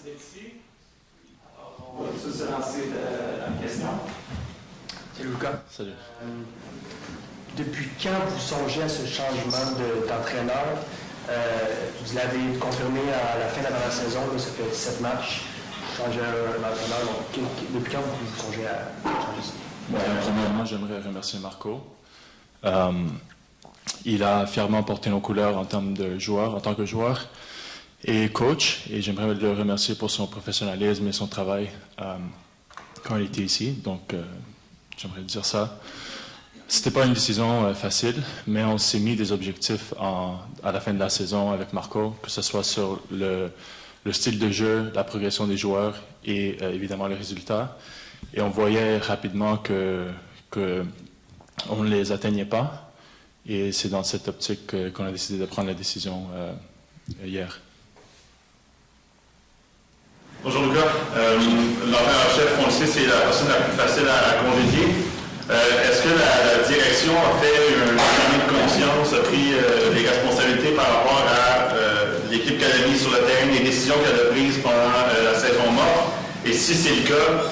merci d'être ici. Alors, on va tous se lancer la question. C'est Lucas. Salut. Depuis quand vous songez à ce changement d'entraîneur? Vous l'avez confirmé à la fin de la dernière saison, là, ça fait 17 matchs. Changer un entraîneur. Donc, depuis quand vous songez à changer ça? Premièrement, j'aimerais remercier Marco. Il a fièrement porté nos couleurs en termes de joueur, en tant que joueur et coach. Et j'aimerais le remercier pour son professionnalisme et son travail quand il était ici. Donc, j'aimerais dire ça. C'était pas une décision facile, mais on s'est mis des objectifs à la fin de la saison avec Marco, que ce soit sur le style de jeu, la progression des joueurs et évidemment les résultats. Et on voyait rapidement que on ne les atteignait pas. Et c'est dans cette optique qu'on a décidé de prendre la décision hier. Bonjour Lucas. L'entraîneur-chef, on le sait, c'est la personne la plus facile à congédier. Est-ce que la direction a fait un examen de conscience, a pris les responsabilités par rapport à l'équipe qu'elle a mise sur le terrain, les décisions qu'elle a prises pendant la saison morte? Et si c'est le cas,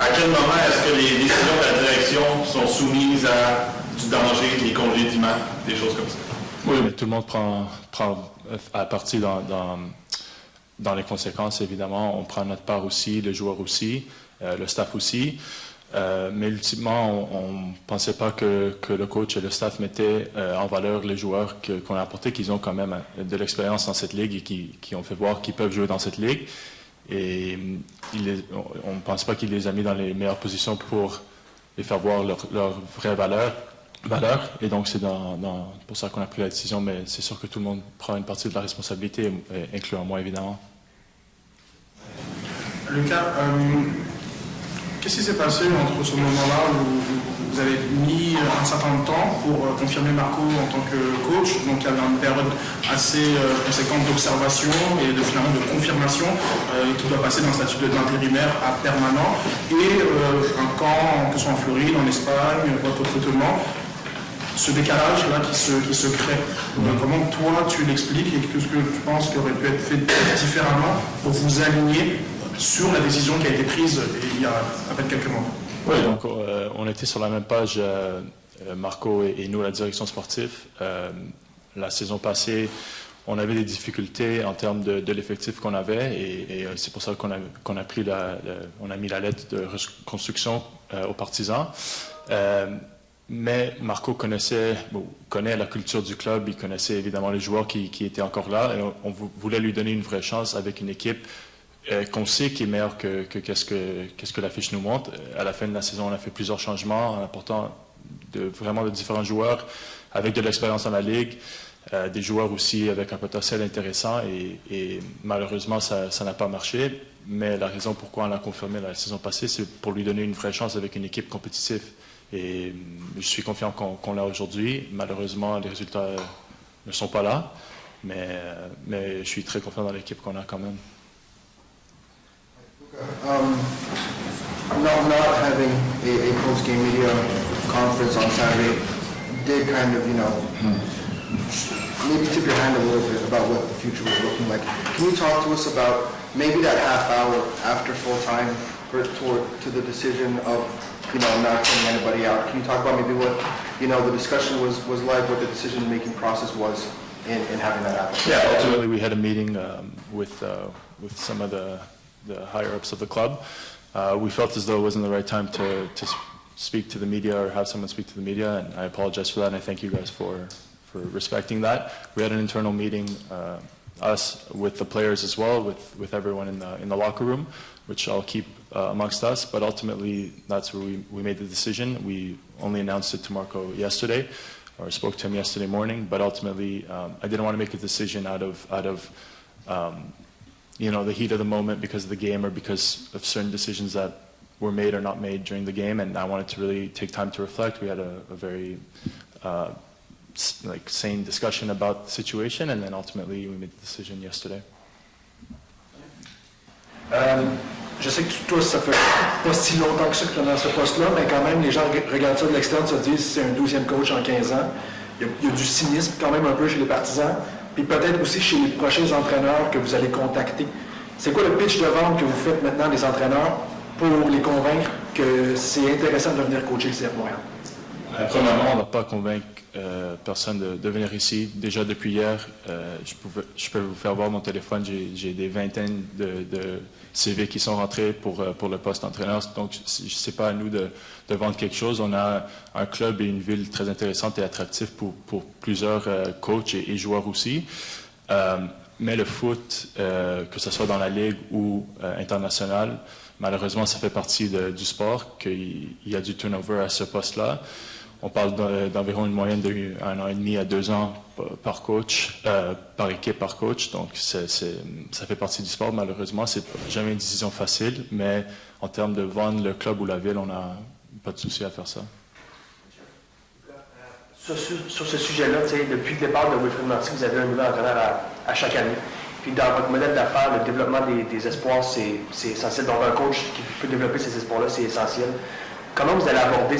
à quel moment est-ce que les décisions de la direction sont soumises à du danger, des congédiements, des choses comme ça? Oui, mais tout le monde prend à partie dans les conséquences, évidemment. On prend notre part aussi, le joueur aussi, le staff aussi. Mais ultimement, on ne pensait pas que le coach et le staff mettaient en valeur les joueurs qu'on a apportés, qu'ils ont quand même de l'expérience dans cette ligue et qui ont fait voir qu'ils peuvent jouer dans cette ligue. Et on ne pense pas qu'il les a mis dans les meilleures positions pour les faire voir leur vraie valeur. Et donc, c'est pour ça qu'on a pris la décision, mais c'est sûr que tout le monde prend une partie de la responsabilité, incluant moi, évidemment. Lucas, qu'est-ce qui s'est passé entre ce moment-là où vous avez mis un certain temps pour confirmer Marco en tant que coach, donc il y avait une période assez conséquente d'observation et finalement de confirmation qui doit passer d'un statut d'intérimaire à permanent, et un camp, que ce soit en Floride, en Espagne, votre recrutement, ce décalage-là qui se crée. Donc, comment toi tu l'expliques et qu'est-ce que tu penses qui aurait pu être fait différemment pour vous aligner sur la décision qui a été prise il y a à peine quelques mois? Oui, donc on était sur la même page, Marco et nous, la direction sportive. La saison passée, on avait des difficultés en termes de l'effectif qu'on avait et c'est pour ça qu'on a pris on a mis la lettre de reconstruction aux partisans. Mais Marco connaît la culture du club, il connaissait évidemment les joueurs qui étaient encore là et on voulait lui donner une vraie chance avec une équipe qu'on sait qui est meilleure que qu'est-ce que la fiche nous montre. À la fin de la saison, on a fait plusieurs changements en apportant vraiment de différents joueurs avec de l'expérience dans la ligue, des joueurs aussi avec un potentiel intéressant et malheureusement ça n'a pas marché. Mais la raison pourquoi on l'a confirmé la saison passée, c'est pour lui donner une vraie chance avec une équipe compétitive. Et je suis confiant qu'on l'a aujourd'hui. Malheureusement, les résultats ne sont pas là, mais je suis très confiant dans l'équipe qu'on a quand même. Not having a post-game media conference on Saturday did kind of, maybe tip your hand a little bit about what the future was looking like. Can you talk to us about maybe that half hour after full time to the decision of not sending anybody out? Can you talk about maybe what the discussion was like, what the decision-making process was in having that happen? Yeah, ultimately we had a meeting with some of the higher-ups of the club. We felt as though it wasn't the right time to speak to the media or have someone speak to the media, and I apologize for that, and I thank you guys for respecting that. We had an internal meeting, us with the players as well, with everyone in the locker room, which I'll keep amongst us, but ultimately that's where we made the decision. We only announced it to Marco yesterday, or spoke to him yesterday morning, but ultimately I didn't want to make a decision out of the heat of the moment because of the game or because of certain decisions that were made or not made during the game, and I wanted to really take time to reflect. We had a very sane discussion about the situation, and then ultimately we made the decision yesterday. Je sais que toi, ça fait pas si longtemps que ça que tu es dans ce poste-là, mais quand même, les gens regardent ça de l'extérieur, se disent c'est un 12e coach en 15 ans. Il y a du cynisme quand même un peu chez les partisans, puis peut-être aussi chez les prochains entraîneurs que vous allez contacter. C'est quoi le pitch de vente que vous faites maintenant des entraîneurs pour les convaincre que c'est intéressant de venir coacher le CF Montréal? Premièrement, on ne va pas convaincre personne de venir ici. Déjà depuis hier, je peux vous faire voir mon téléphone. J'ai des vingtaines de CV qui sont rentrés pour le poste d'entraîneur. Donc, ce n'est pas à nous de vendre quelque chose. On a un club et une ville très intéressante et attractive pour plusieurs coachs et joueurs aussi. Mais le foot, que ce soit dans la Ligue ou internationale, malheureusement, ça fait partie du sport, qu'il y a du turnover à ce poste-là. On parle d'environ une moyenne d'1 an et demi à 2 ans par coach, par équipe par coach. Donc, ça fait partie du sport. Malheureusement, c'est jamais une décision facile, mais en termes de vendre le club ou la ville, on n'a pas de souci à faire ça. Sur ce sujet-là, depuis le départ de Wilfrid Nancy, vous avez un nouvel entraîneur à chaque année. Puis dans votre modèle d'affaires, le développement des espoirs, c'est essentiel. Donc un coach qui peut développer ces espoirs-là, c'est essentiel. Comment vous allez aborder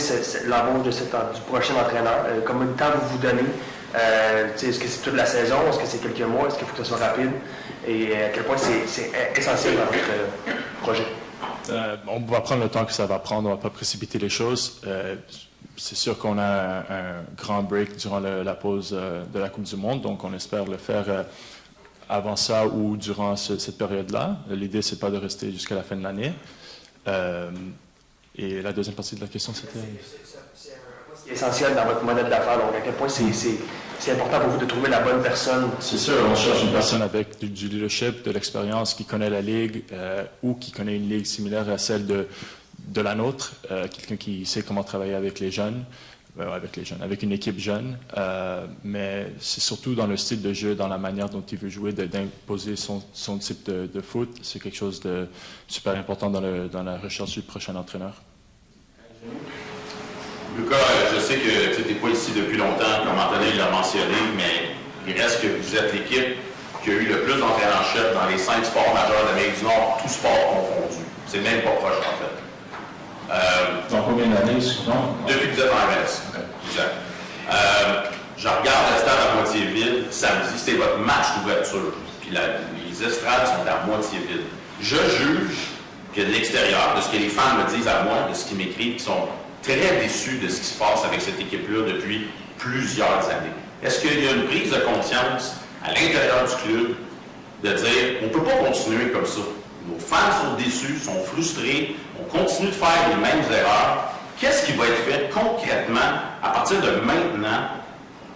l'embauche du prochain entraîneur? Combien de temps vous donnez? Est-ce que c'est toute la saison? Est-ce que c'est quelques mois? Est-ce qu'il faut que ce soit rapide? Et à quel point c'est essentiel dans votre projet? On va prendre le temps que ça va prendre. On ne va pas précipiter les choses. C'est sûr qu'on a un grand break durant la pause de la Coupe du Monde, donc on espère le faire avant ça ou durant cette période-là. L'idée, c'est pas de rester jusqu'à la fin de l'année. Et la deuxième partie de la question, c'était... C'est essentiel dans votre modèle d'affaires. Donc, à quel point c'est important pour vous de trouver la bonne personne? C'est sûr, on cherche une personne avec du leadership, de l'expérience, qui connaît la Ligue ou qui connaît une Ligue similaire à celle de la nôtre. Quelqu'un qui sait comment travailler avec les jeunes, avec une équipe jeune. Mais c'est surtout dans le style de jeu, dans la manière dont il veut jouer, d'imposer son type de foot. C'est quelque chose de super important dans la recherche du prochain entraîneur. Lucas, je sais que tu n'es pas ici depuis longtemps, comme Anthony l'a mentionné, mais il reste que vous êtes l'équipe qui a eu le plus d'entraîneurs-chefs dans les 5 sports majeurs d'Amérique du Nord, tous sports confondus. C'est même pas proche, en fait. Dans combien d'années, souvent? Depuis que vous êtes en MLS. Okay. Exact. Je regarde le stade à moitié vide. Samedi, c'est votre match d'ouverture. Puis les estrades sont à moitié vides. Je juge que de l'extérieur, de ce que les fans me disent à moi, de ce qu'ils m'écrivent, qui sont très déçus de ce qui se passe avec cette équipe-là depuis plusieurs années. Est-ce qu'il y a une prise de conscience à l'intérieur du club de dire on ne peut pas continuer comme ça? Nos fans sont déçus, sont frustrés, on continue de faire les mêmes erreurs. Qu'est-ce qui va être fait concrètement à partir de maintenant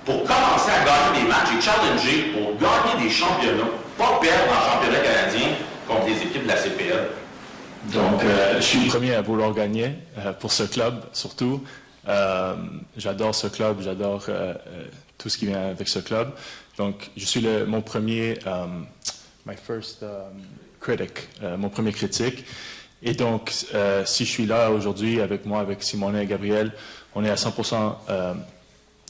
pour commencer à gagner des matchs et challenger pour gagner des championnats, pas perdre en championnat canadien contre les équipes de la CPL? Donc, je suis le premier à vouloir gagner pour ce club, surtout. J'adore ce club, j'adore tout ce qui vient avec ce club. Donc, je suis mon premier, my first critic, mon premier critique. Et donc, si je suis là aujourd'hui avec moi, avec Simone et Gabriel, on est à 100%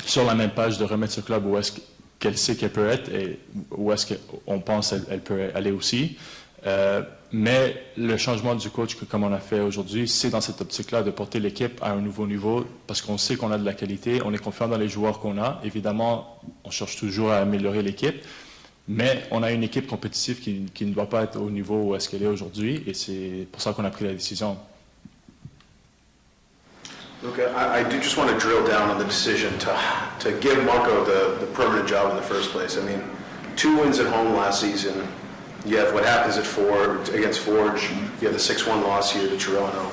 sur la même page de remettre ce club où est-ce qu'elle sait qu'elle peut être et où est-ce qu'on pense qu'elle peut aller aussi. Mais le changement du coach, comme on a fait aujourd'hui, c'est dans cette optique-là de porter l'équipe à un nouveau niveau parce qu'on sait qu'on a de la qualité, on est confiant dans les joueurs qu'on a. Évidemment, on cherche toujours à améliorer l'équipe, mais on a une équipe compétitive qui ne doit pas être au niveau où est-ce qu'elle est aujourd'hui et c'est pour ça qu'on a pris la décision. Look, I do just want to drill down on the decision to give Marco the permanent job in the first place. I mean, 2 wins at home last season. You have what happens against Forge. You have the 6-1 loss here to Toronto.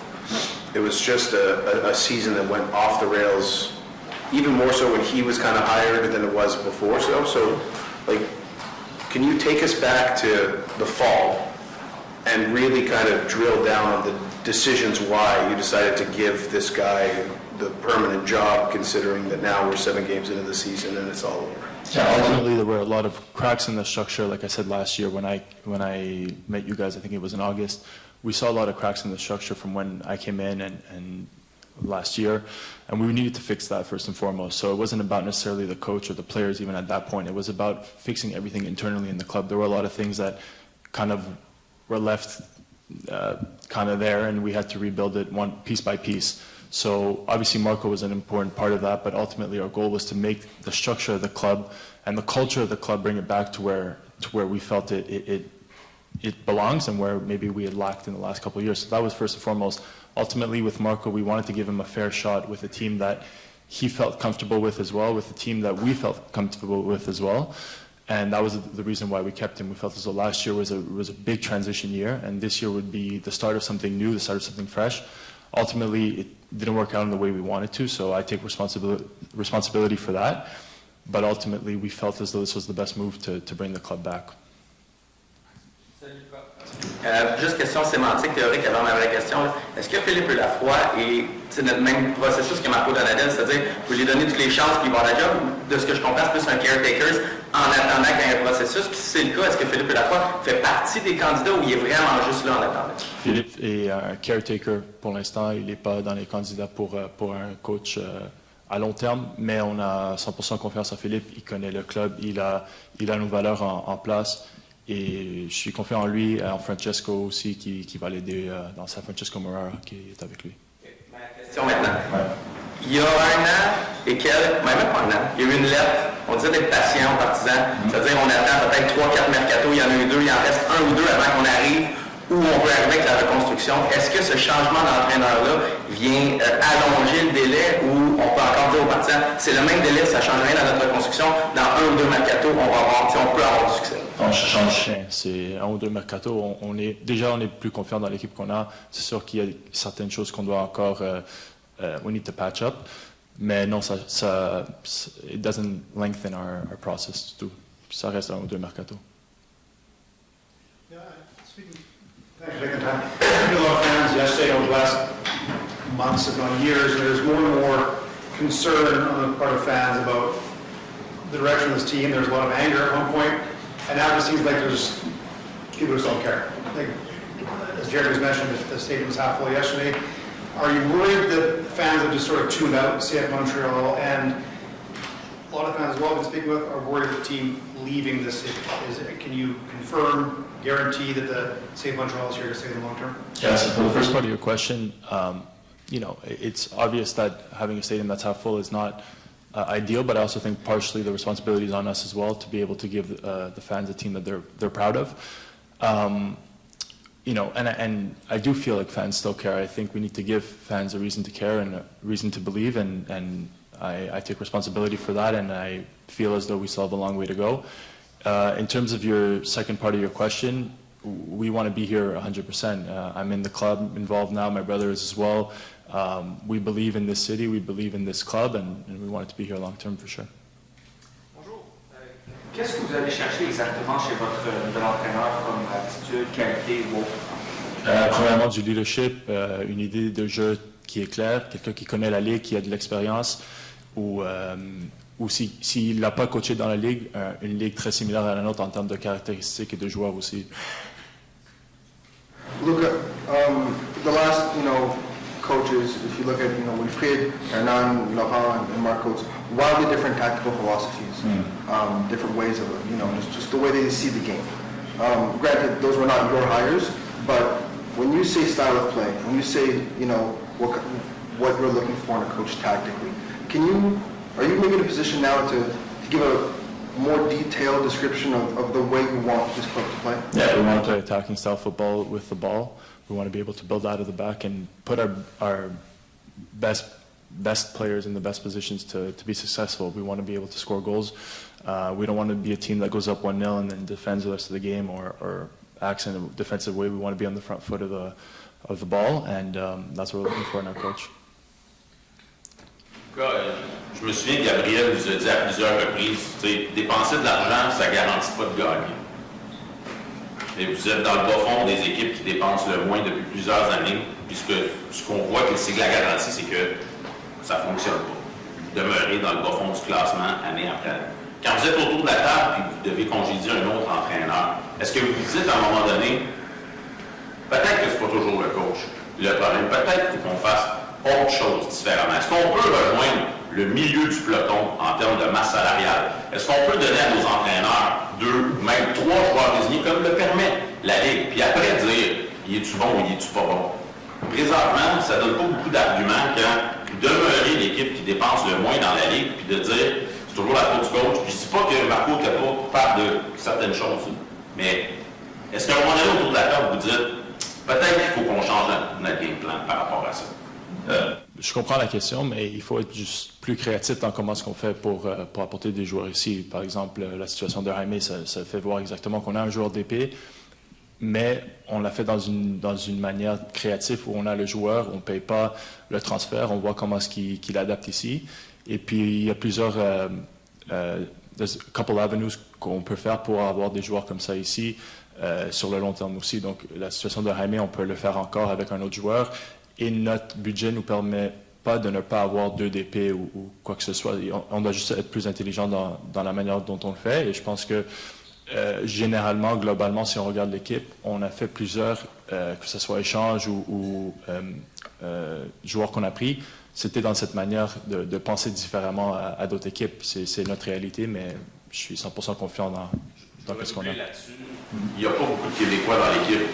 It was just a season that went off the rails, even more so when he was kind of hired than it was before. So, like, can you take us back to the fall and really kind of drill down on the decisions why you decided to give this guy the permanent job, considering that now we're 7 games into the season and it's all over? Yeah, ultimately there were a lot of cracks in the structure. Like I said last year when I met you guys, I think it was in August, we saw a lot of cracks in the structure from when I came in and last year, and we needed to fix that first and foremost. So it wasn't about necessarily the coach or the players even at that point. It was about fixing everything internally in the club. There were a lot of things that kind of were left kind of there, and we had to rebuild it one piece by piece. So obviously Marco was an important part of that, but ultimately our goal was to make the structure of the club and the culture of the club, bring it back to where we felt it it belongs and where maybe we had lacked in the last couple of years. So that was first and foremost. Ultimately, with Marco, we wanted to give him a fair shot with a team that he felt comfortable with as well, with a team that we felt comfortable with as well. And that was the reason why we kept him. We felt as though last year was a big transition year, and this year would be the start of something new, the start of something fresh. Ultimately, it didn't work out in the way we wanted to, so I take responsibility for that. But ultimately, we felt as though this was the best move to bring the club back. Juste question sémantique, théorique avant ma vraie question. Est-ce que Philippe Lafroy c'est notre même processus que Marco Donadel, c'est-à-dire vous lui donnez toutes les chances puis il va avoir la job? De ce que je comprends, c'est plus un caretaker en attendant qu'il y ait un processus. Puis si c'est le cas, est-ce que Philippe Lafroy fait partie des candidats ou il est vraiment juste là en attendant? Philippe est un caretaker pour l'instant. Il n'est pas dans les candidats pour un coach à long terme, mais on a 100% confiance en Philippe. Il connaît le club, il a nos valeurs en place. Et je suis confiant en lui, en Francesco aussi, qui va l'aider dans sa Francesco Morara, qui est avec lui. Ma question maintenant. Ouais. Il y a 1 an et quelques, même pas 1 an, il y a eu une lettre, on disait d'être patient, partisan, c'est-à-dire on attend peut-être 3-4 mercato, il y en a eu 2, il en reste 1 ou 2 avant qu'on arrive où on peut arriver avec la reconstruction. Est-ce que ce changement d'entraîneur-là vient allonger le délai ou on peut encore dire aux partisans, c'est le même délai, ça ne change rien dans notre reconstruction, dans 1 ou 2 mercato, on peut avoir du succès? On change rien. C'est 1 ou 2 mercato. On est plus confiant dans l'équipe qu'on a. C'est sûr qu'il y a certaines choses qu'on doit encore, we need to patch up. Mais non, it doesn't lengthen our process. Ça reste 1 ou 2 mercato. Thanks for taking the time. I've been a lot of fans yesterday over the last months, if not years, and there's more and more concern on the part of fans about the direction of this team. There's a lot of anger at one point, and now it just seems like there's people just don't care. Like, as Jared was mentioned, the stadium was half full yesterday. Are you worried that fans have just sort of tuned out CF Montreal, and a lot of fans as well I've been speaking with are worried of the team leaving the city? Can you confirm, guarantee that the CF Montreal is here to stay in the long term? Yeah, so for the first part of your question, it's obvious that having a stadium that's half full is not ideal, but I also think partially the responsibility is on us as well to be able to give the fans a team that they're proud of. And I do feel like fans still care. I think we need to give fans a reason to care and a reason to believe, and I take responsibility for that, and I feel as though we still have a long way to go. In terms of your second part of your question, we want to be here 100%. I'm in the club involved now, my brother is as well. We believe in this city, we believe in this club, and we want it to be here long term for sure. Bonjour. Qu'est-ce que vous allez chercher exactement chez votre nouvel entraîneur comme attitude, qualité ou autre? Premièrement, du leadership, une idée de jeu qui est claire, quelqu'un qui connaît la ligue, qui a de l'expérience, ou s'il n'a pas coaché dans la ligue, une ligue très similaire à la nôtre en termes de caractéristiques et de joueurs aussi. Look at the last, coaches, if you look at, Wilfried, Hernan, Laurent, and Marcos, wildly different tactical philosophies, different ways of, just the way they see the game. Granted, those were not your hires, but when you say style of play, when you say, what you're looking for in a coach tactically, are you maybe in a position now to give a more detailed description of the way you want this club to play? Yeah, we want to play attacking style football with the ball. We want to be able to build out of the back and put our best players in the best positions to be successful. We want to be able to score goals. We don't want to be a team that goes up 1-0 and then defends the rest of the game or acts in a defensive way. We want to be on the front foot of the ball, and that's what we're looking for in our coach. Je me souviens que Gabriel nous a dit à plusieurs reprises, dépenser de l'argent, ça ne garantit pas de gagner. Et vous êtes dans le bas fond des équipes qui dépensent le moins depuis plusieurs années. Puis ce qu'on voit, c'est que la garantie, c'est que ça ne fonctionne pas. Demeurer dans le bas fond du classement année après année. Quand vous êtes autour de la table et vous devez congédier un autre entraîneur, est-ce que vous vous dites à un moment donné, peut-être que ce n'est pas toujours le coach le problème, peut-être qu'on fasse autre chose différemment. Est-ce qu'on peut rejoindre le milieu du peloton en termes de masse salariale? Est-ce qu'on peut donner à nos entraîneurs 2 ou même 3 joueurs désignés comme le permet la Ligue? Puis après dire, y es-tu bon ou y es-tu pas bon? Présentement, ça donne pas beaucoup d'arguments quand demeurer l'équipe qui dépense le moins dans la Ligue, puis de dire, c'est toujours la faute du coach. Puis je dis pas que Marco n'est pas capable de certaines choses, mais Est-ce qu'à un moment donné, autour de la table, vous dites, peut-être qu'il faut qu'on change notre game plan par rapport à ça? Je comprends la question, mais il faut être juste plus créatif dans comment est-ce qu'on fait pour apporter des joueurs ici. Par exemple, la situation de Jaime, ça fait voir exactement qu'on a un joueur d'épée, mais on l'a fait dans une manière créative où on a le joueur, on ne paye pas le transfert, on voit comment est-ce qu'il adapte ici. Et puis, il y a plusieurs couple avenues qu'on peut faire pour avoir des joueurs comme ça ici sur le long terme aussi. Donc, la situation de Jaime, on peut le faire encore avec un autre joueur. Et notre budget ne nous permet pas de ne pas avoir 2 DP ou quoi que ce soit. On doit juste être plus intelligent dans la manière dont on le fait. Et je pense que généralement, globalement, si on regarde l'équipe, on a fait plusieurs, que ce soit échanges ou joueurs qu'on a pris. C'était dans cette manière de penser différemment à d'autres équipes. C'est notre réalité, mais je suis 100% confiant dans ce qu'on a. Il n'y a pas beaucoup de Québécois dans l'équipe.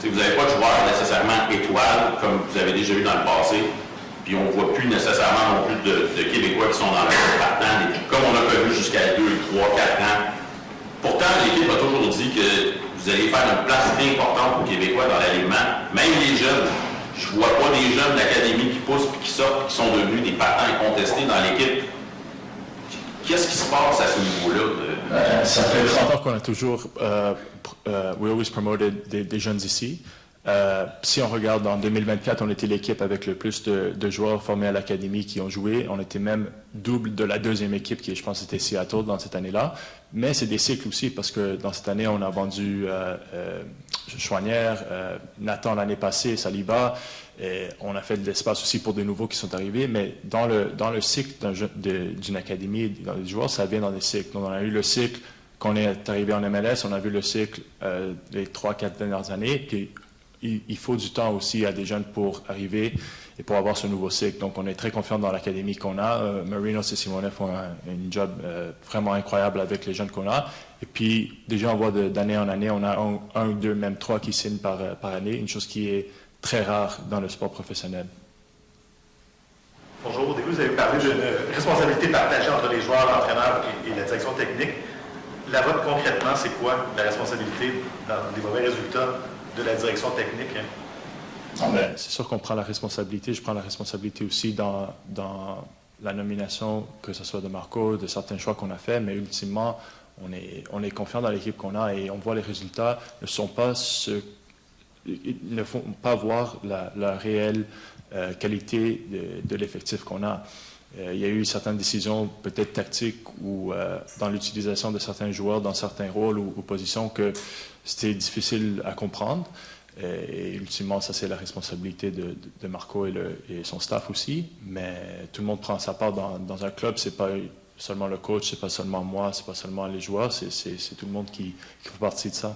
Vous n'avez pas de joueurs nécessairement étoiles, comme vous avez déjà eu dans le passé, puis on ne voit plus nécessairement non plus de Québécois qui sont dans le partant, comme on a connu jusqu'à 2, 3, 4 ans. Pourtant, l'équipe a toujours dit que vous allez faire une place importante aux Québécois dans l'alignement, même les jeunes. Je ne vois pas des jeunes d'académie qui poussent et qui sortent, qui sont devenus des partants incontestés dans l'équipe. Qu'est-ce qui se passe à ce niveau-là? Ça fait 30 ans qu'on a toujours we always promoted des jeunes ici. Si on regarde en 2024, on était l'équipe avec le plus de joueurs formés à l'académie qui ont joué. On était même double de la deuxième équipe qui, je pense, était Seattle dans cette année-là. Mais c'est des cycles aussi parce que dans cette année, on a vendu Chouanière, Nathan l'année passée, Saliba. Et on a fait de l'espace aussi pour des nouveaux qui sont arrivés. Mais dans le cycle d'une académie, dans les joueurs, ça vient dans des cycles. Donc, on a eu le cycle qu'on est arrivé en MLS, on a vu le cycle les 3-4 dernières années. Puis, il faut du temps aussi à des jeunes pour arriver et pour avoir ce nouveau cycle. Donc, on est très confiant dans l'académie qu'on a. Marinos et Simone font un job vraiment incroyable avec les jeunes qu'on a. Et puis, déjà, on voit d'année en année, on a un ou deux, même 3 qui signent par année, une chose qui est très rare dans le sport professionnel. Bonjour. Au début, vous avez parlé d'une responsabilité partagée entre les joueurs, l'entraîneur et la direction technique. La vôtre, concrètement, c'est quoi la responsabilité dans les mauvais résultats de la direction technique? C'est sûr qu'on prend la responsabilité. Je prends la responsabilité aussi dans la nomination, que ce soit de Marco, de certains choix qu'on a faits, mais ultimement, on est confiant dans l'équipe qu'on a et on voit les résultats ne sont pas ils ne font pas voir la réelle qualité de l'effectif qu'on a. Il y a eu certaines décisions peut-être tactiques ou dans l'utilisation de certains joueurs dans certains rôles ou positions que c'était difficile à comprendre. Et ultimement, ça c'est la responsabilité de Marco et son staff aussi. Mais tout le monde prend sa part dans un club. C'est pas seulement le coach, c'est pas seulement moi, c'est pas seulement les joueurs, c'est tout le monde qui fait partie de ça.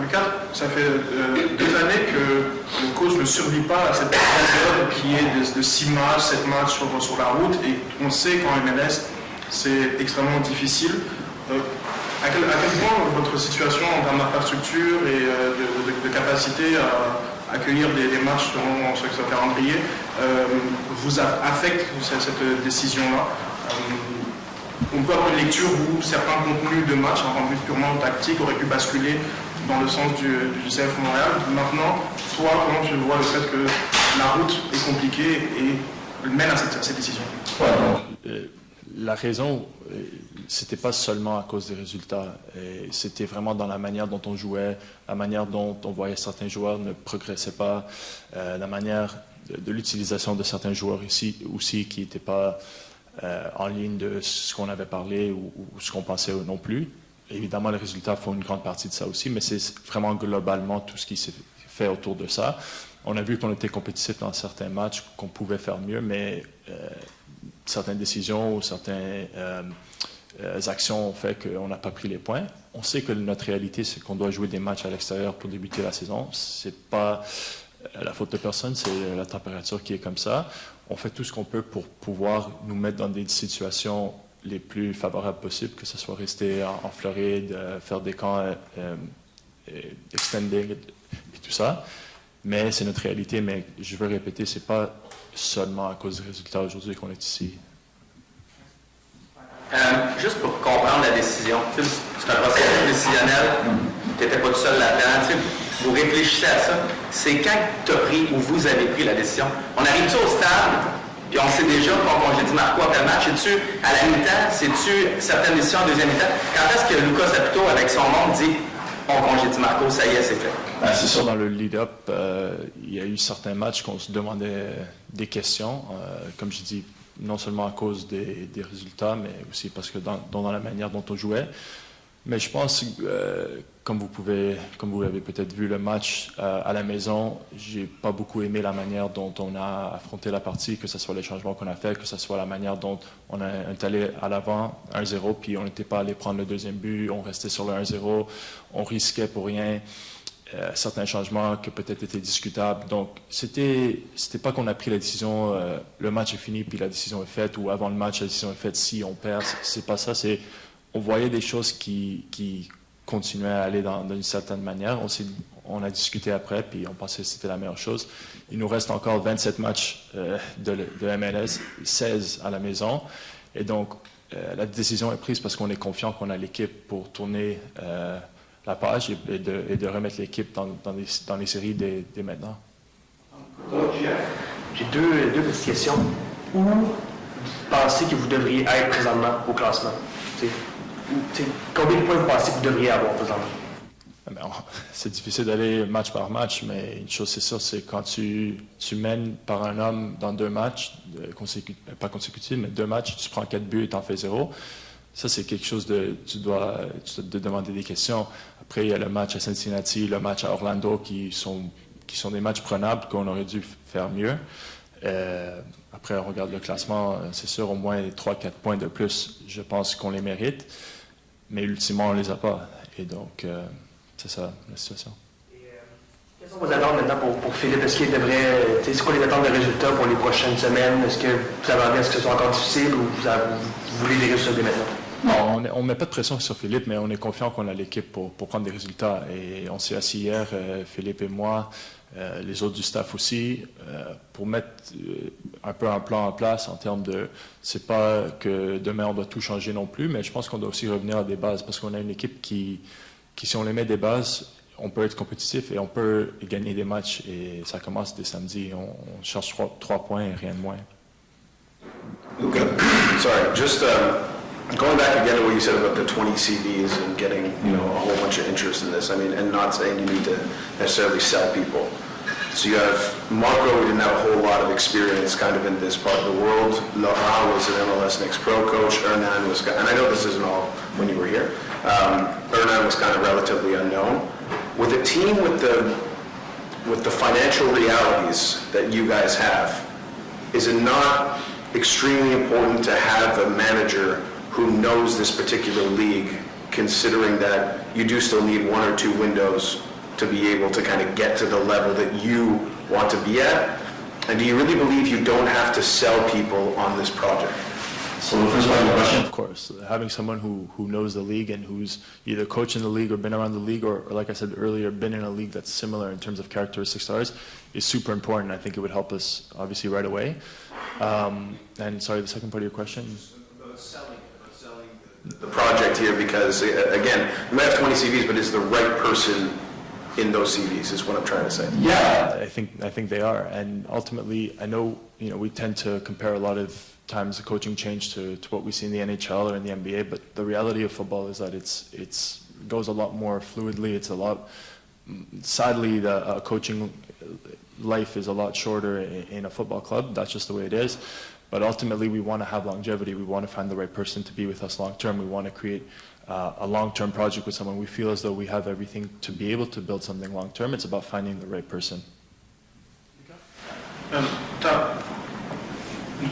Lucas, ça fait 2 années que le coach ne survit pas à cette période qui est de 6 matchs, 7 matchs sur la route. Et on sait qu'en MLS, c'est extrêmement difficile. À quel point votre situation en termes d'infrastructure et de capacité à accueillir des matchs selon ce calendrier vous affecte cette décision-là? On peut avoir une lecture où certains contenus de matchs, en vue purement tactique, auraient pu basculer dans le sens du CF Montréal. Maintenant, toi, comment tu vois le fait que la route est compliquée et mène à cette décision? La raison, c'était pas seulement à cause des résultats. C'était vraiment dans la manière dont on jouait, la manière dont on voyait certains joueurs ne progressaient pas, la manière de l'utilisation de certains joueurs ici aussi qui n'étaient pas en ligne de ce qu'on avait parlé ou ce qu'on pensait non plus. Évidemment, les résultats font une grande partie de ça aussi, mais c'est vraiment globalement tout ce qui s'est fait autour de ça. On a vu qu'on était compétitif dans certains matchs, qu'on pouvait faire mieux, mais certaines décisions ou certaines actions ont fait qu'on n'a pas pris les points. On sait que notre réalité, c'est qu'on doit jouer des matchs à l'extérieur pour débuter la saison. C'est pas la faute de personne, c'est la température qui est comme ça. On fait tout ce qu'on peut pour pouvoir nous mettre dans des situations les plus favorables possibles, que ce soit rester en Floride, faire des camps extended et tout ça. Mais c'est notre réalité. Mais je veux répéter, c'est pas seulement à cause des résultats aujourd'hui qu'on est ici. Juste pour comprendre la décision, c'est un processus décisionnel, tu n'étais pas tout seul là-dedans, vous réfléchissez à ça. C'est quand tu as pris ou vous avez pris la décision. On arrive-tu au stade, puis on sait déjà qu'on congédie Marco après le match, c'est-tu à la mi-temps, c'est-tu certaines décisions en deuxième mi-temps? Quand est-ce que Lucas Saputo, avec son monde, dit on congédie Marco, ça y est, c'est fait? C'est sûr, dans le lead-up, il y a eu certains matchs qu'on se demandait des questions, comme je dis, non seulement à cause des résultats, mais aussi parce que dans la manière dont on jouait. Mais je pense, comme vous l'avez peut-être vu le match à la maison, j'ai pas beaucoup aimé la manière dont on a affronté la partie, que ce soit les changements qu'on a fait, que ce soit la manière dont on est allé à l'avant 1-0, puis on n'était pas allé prendre le deuxième but, on restait sur le 1-0, on risquait pour rien. Certains changements qui peut-être étaient discutables. Donc, c'était pas qu'on a pris la décision, le match est fini, puis la décision est faite, ou avant le match, la décision est faite, si on perd. C'est pas ça. On voyait des choses qui continuaient à aller d'une certaine manière. On a discuté après, puis on pensait que c'était la meilleure chose. Il nous reste encore 27 matchs de MLS, 16 à la maison. Et donc, la décision est prise parce qu'on est confiant qu'on a l'équipe pour tourner la page et de remettre l'équipe dans les séries dès maintenant. J'ai deux petites questions. Où vous pensez que vous devriez être présentement au classement? Combien de points vous pensez que vous devriez avoir présentement? C'est difficile d'aller match par match, mais une chose c'est sûr, c'est quand tu mènes par un homme dans 2 matchs, pas consécutifs, mais 2 matchs, tu prends 4 buts et tu en fais 0. Ça, c'est quelque chose tu dois te demander des questions. Après, il y a le match à Cincinnati, le match à Orlando qui sont des matchs prenables qu'on aurait dû faire mieux. Après, on regarde le classement, c'est sûr, au moins 3-4 points de plus, je pense qu'on les mérite. Mais ultimement, on ne les a pas. Et donc, c'est ça la situation. Quelles sont vos attentes maintenant pour Philippe? Est-ce qu'il devrait... C'est quoi les attentes de résultats pour les prochaines semaines? Est-ce que vous avez envie que ce soit encore difficile ou vous voulez des résultats dès maintenant? Non, on ne met pas de pression sur Philippe, mais on est confiant qu'on a l'équipe pour prendre des résultats. Et on s'est assis hier, Philippe et moi, les autres du staff aussi, pour mettre un peu un plan en place en termes de... C'est pas que demain on doit tout changer non plus, mais je pense qu'on doit aussi revenir à des bases parce qu'on a une équipe qui si on les met des bases, on peut être compétitif et on peut gagner des matchs. Et ça commence dès samedi. On cherche 3 points et rien de moins. Okay. Sorry, just going back again to what you said about the 20 CVs and getting, a whole bunch of interest in this. I mean, and not saying you need to necessarily sell people. So you have Marco, who didn't have a whole lot of experience kind of in this part of the world. Laurent was an MLS Next Pro coach. Hernan was, and I know this isn't all when you were here. Hernan was kind of relatively unknown. With a team with the financial realities that you guys have, is it not extremely important to have a manager who knows this particular league, considering that you do still need 1 or 2 windows to be able to kind of get to the level that you want to be at? And do you really believe you don't have to sell people on this project? So the first part of the question, of course, having someone who knows the league and who's either coached in the league or been around the league or like I said earlier, been in a league that's similar in terms of characteristics to ours is super important. I think it would help us obviously right away. And sorry, the second part of your question? About selling the project here, because again, you might have 20 CVs, but is the right person in those CVs is what I'm trying to say. Yeah, I think they are. And ultimately, I know, we tend to compare a lot of times the coaching change to what we see in the NHL or in the NBA, but the reality of football is that it goes a lot more fluidly. It's a lot, sadly, the coaching life is a lot shorter in a football club. That's just the way it is. But ultimately, we want to have longevity. We want to find the right person to be with us long term. We want to create a long-term project with someone. We feel as though we have everything to be able to build something long term. It's about finding the right person.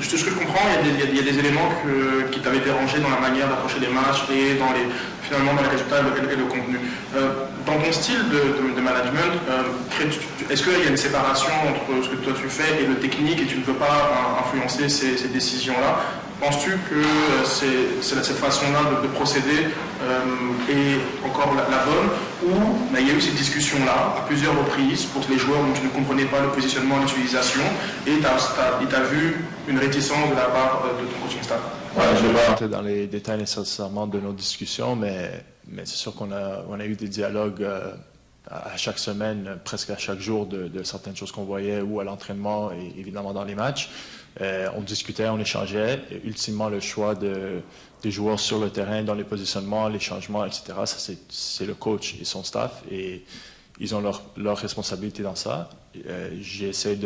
Ce que je comprends, il y a des éléments qui t'avaient dérangé dans la manière d'approcher les matchs et finalement dans les résultats et le contenu. Dans ton style de management, est-ce qu'il y a une séparation entre ce que toi tu fais et le technique et tu ne peux pas influencer ces décisions-là? Penses-tu que cette façon-là de procéder est encore la bonne, ou il y a eu cette discussion-là à plusieurs reprises pour les joueurs dont tu ne comprenais pas le positionnement et l'utilisation et tu as vu une réticence de la part de ton coaching staff? Je ne vais pas rentrer dans les détails nécessairement de nos discussions, mais c'est sûr qu'on a eu des dialogues à chaque semaine, presque à chaque jour, de certaines choses qu'on voyait, ou à l'entraînement et évidemment dans les matchs. On discutait, on échangeait. Et ultimement, le choix des joueurs sur le terrain, dans les positionnements, les changements, etc., ça, c'est le coach et son staff. Et ils ont leur responsabilité dans ça. J'essaie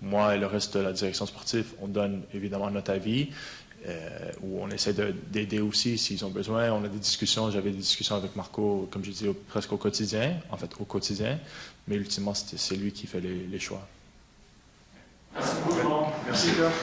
moi et le reste de la direction sportive, on donne évidemment notre avis, où on essaie d'aider aussi s'ils ont besoin. On a des discussions, j'avais des discussions avec Marco, comme je dis, presque au quotidien, mais ultimement, c'est lui qui fait les choix. Merci.